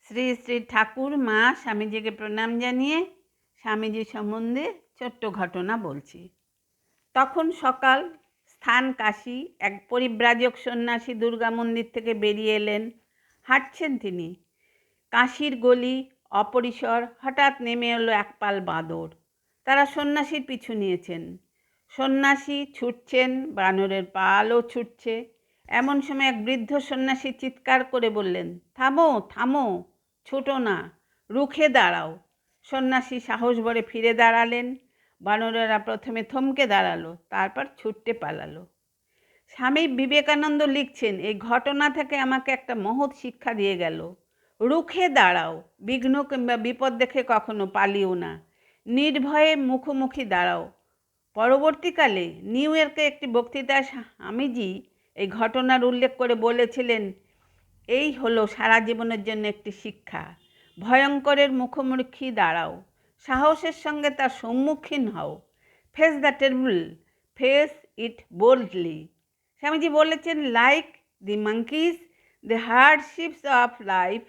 শ্রী শ্রী ঠাকুর মা স্বামীজিকে প্রণাম জানিয়ে স্বামীজি সম্বন্ধে ছোট্ট ঘটনা বলছি। তখন সকাল, স্থান কাশী। এক পরিব্রাজক সন্ন্যাসী দুর্গা মন্দির থেকে বেরিয়ে এলেন। হাঁটছেন তিনি। কাশীর গলি অপরিসর। হঠাৎ নেমে এলো এক পাল বাঁদর। তারা সন্ন্যাসীর পিছু নিয়েছেন। সন্ন্যাসী ছুটছেন, বানরের পালও ছুটছে। এমন সময় এক বৃদ্ধ সন্ন্যাসী চিৎকার করে বললেন, থামো থামো, ছোটো না, রুখে দাঁড়াও। সন্ন্যাসী সাহস ভরে ফিরে দাঁড়ালেন। বানরেরা প্রথমে থমকে দাঁড়ালো, তারপর ছুটতে পালালো। স্বামী বিবেকানন্দ লিখছেন, এই ঘটনা থেকে আমাকে একটা মহৎ শিক্ষা দিয়ে গেল। রুখে দাঁড়াও, বিঘ্ন কিংবা বিপদ দেখে কখনো পালিও না, নির্ভয়ে মুখোমুখি দাঁড়াও। পরবর্তীকালে নিউ ইয়র্কে একটি বক্তৃতায় স্বামীজি এই ঘটনার উল্লেখ করে বলেছিলেন, এই হলো সারা জীবনের জন্য একটি শিক্ষা। ভয়ঙ্করের মুখোমুখি দাঁড়াও, সাহসের সঙ্গে তার সম্মুখীন হও। Face the terrible, face it boldly. Swamiji বলেছেন, like the monkeys, the hardships of life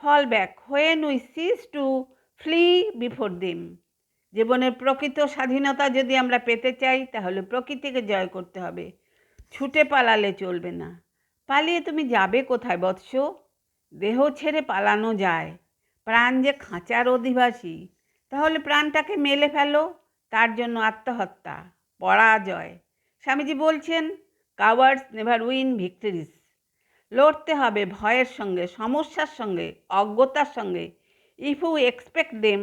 fall back when we cease to flee before them. জীবনের প্রকৃত স্বাধীনতা যদি আমরা পেতে চাই, তাহলে প্রকৃতিকে জয় করতে হবে, ছুটে পালালে চলবে না। পালিয়ে তুমি যাবে কোথায় বৎস? দেহ ছেড়ে পালানো যায়, প্রাণ যে খাঁচার অধিবাসী। তাহলে প্রাণটাকে মেলে ফেলো, তার জন্য আত্মহত্যা, পরাজয়। স্বামীজি বলছেন, কাওয়ার্ডস নেভার উইন ভিক্টরিজ। লড়তে হবে ভয়ের সঙ্গে, সমস্যার সঙ্গে, অজ্ঞতার সঙ্গে। If you expect them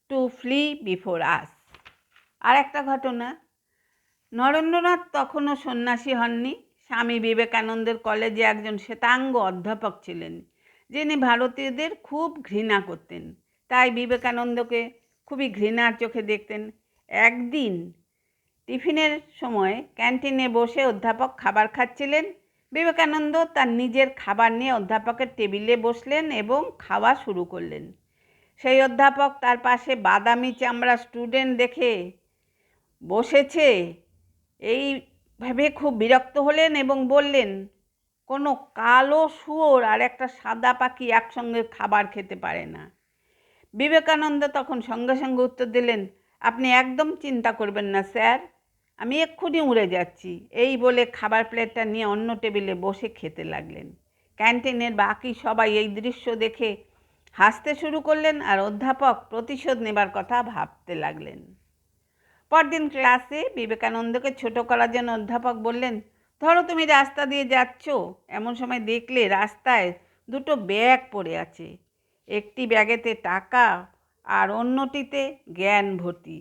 to flee before us. আর একটা ঘটনা, নরেন্দ্রনাথ তখনও সন্ন্যাসী হননি। স্বামী বিবেকানন্দের কলেজে একজন শ্বেতাঙ্গ অধ্যাপক ছিলেন, যিনি ভারতীয়দের খুব ঘৃণা করতেন। তাই বিবেকানন্দকে খুবই ঘৃণার চোখে দেখতেন। একদিন টিফিনের সময় ক্যান্টিনে বসে অধ্যাপক খাবার খাচ্ছিলেন। বিবেকানন্দ তার নিজের খাবার নিয়ে অধ্যাপকের টেবিলে বসলেন এবং খাওয়া শুরু করলেন। সেই অধ্যাপক তার পাশে বাদামি চামড়া স্টুডেন্ট দেখে বসেছে এই ভেবে খুব বিরক্ত হলেন এবং বললেন, কোনো কালো শুয়োর আর একটা সাদা পাখি একসঙ্গে খাবার খেতে পারে না। বিবেকানন্দ তখন সঙ্গে সঙ্গে উত্তর দিলেন, আপনি একদম চিন্তা করবেন না স্যার, আমি এক্ষুনি উড়ে যাচ্ছি। এই বলে খাবার প্লেটটা নিয়ে অন্য টেবিলে বসে খেতে লাগলেন। ক্যান্টিনের বাকি সবাই এই দৃশ্য দেখে হাসতে শুরু করলেন, আর অধ্যাপক প্রতিশোধ নেবার কথা ভাবতে লাগলেন। পরদিন ক্লাসে বিবেকানন্দকে ছোট করার জন্য অধ্যাপক বললেন, ধরো তুমি রাস্তা দিয়ে যাচ্ছ, এমন সময় দেখলে রাস্তায় দুটো ব্যাগ পড়ে আছে। একটি ব্যাগেতে টাকা আর অন্যটিতে জ্ঞান ভর্তি।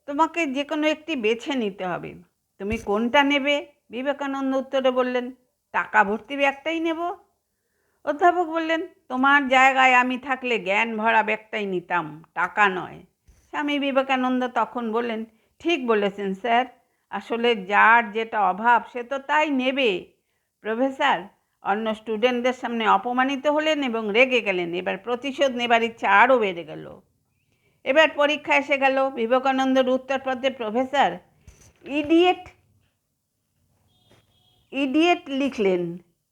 তোমাকে যে কোনো একটি বেছে নিতে হবে, তুমি কোনটা নেবে? বিবেকানন্দ উত্তরে বললেন, টাকা ভর্তি ব্যাগটাই নেব। অধ্যাপক বললেন, তোমার জায়গায় আমি থাকলে জ্ঞান ভরা ব্যাগটাই নিতাম, টাকা নয়। স্বামী বিবেকানন্দ তখন বললেন, ঠিক বলেছেন স্যার, আসলে যার যেটা অভাব সে তো তাই নেবে। প্রফেসর অন্য স্টুডেন্টদের সামনে অপমানিত হলেন এবং রেগে গেলেন। এবার প্রতিশোধ নেবার ইচ্ছা আরও বেড়ে গেল। এবার পরীক্ষা এসে গেল। বিবেকানন্দের উত্তরপত্রে প্রফেসর ইডিয়েট ইডিয়েট লিখলেন।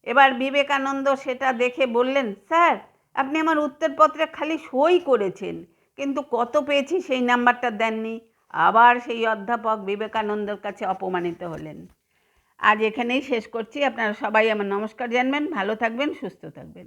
এবার বিবেকানন্দ সেটা দেখে বললেন, স্যার আপনি আমার উত্তরপত্রে খালি সই করেছেন, কিন্তু কত পেয়েছি সেই নাম্বারটা দেননি। আবার সেই অধ্যাপক বিবেকানন্দের কাছে অপমানিত হলেন। আজ এখানেই শেষ করছি। আপনারা সবাই আমার নমস্কার জানবেন। ভালো থাকবেন, সুস্থ থাকবেন।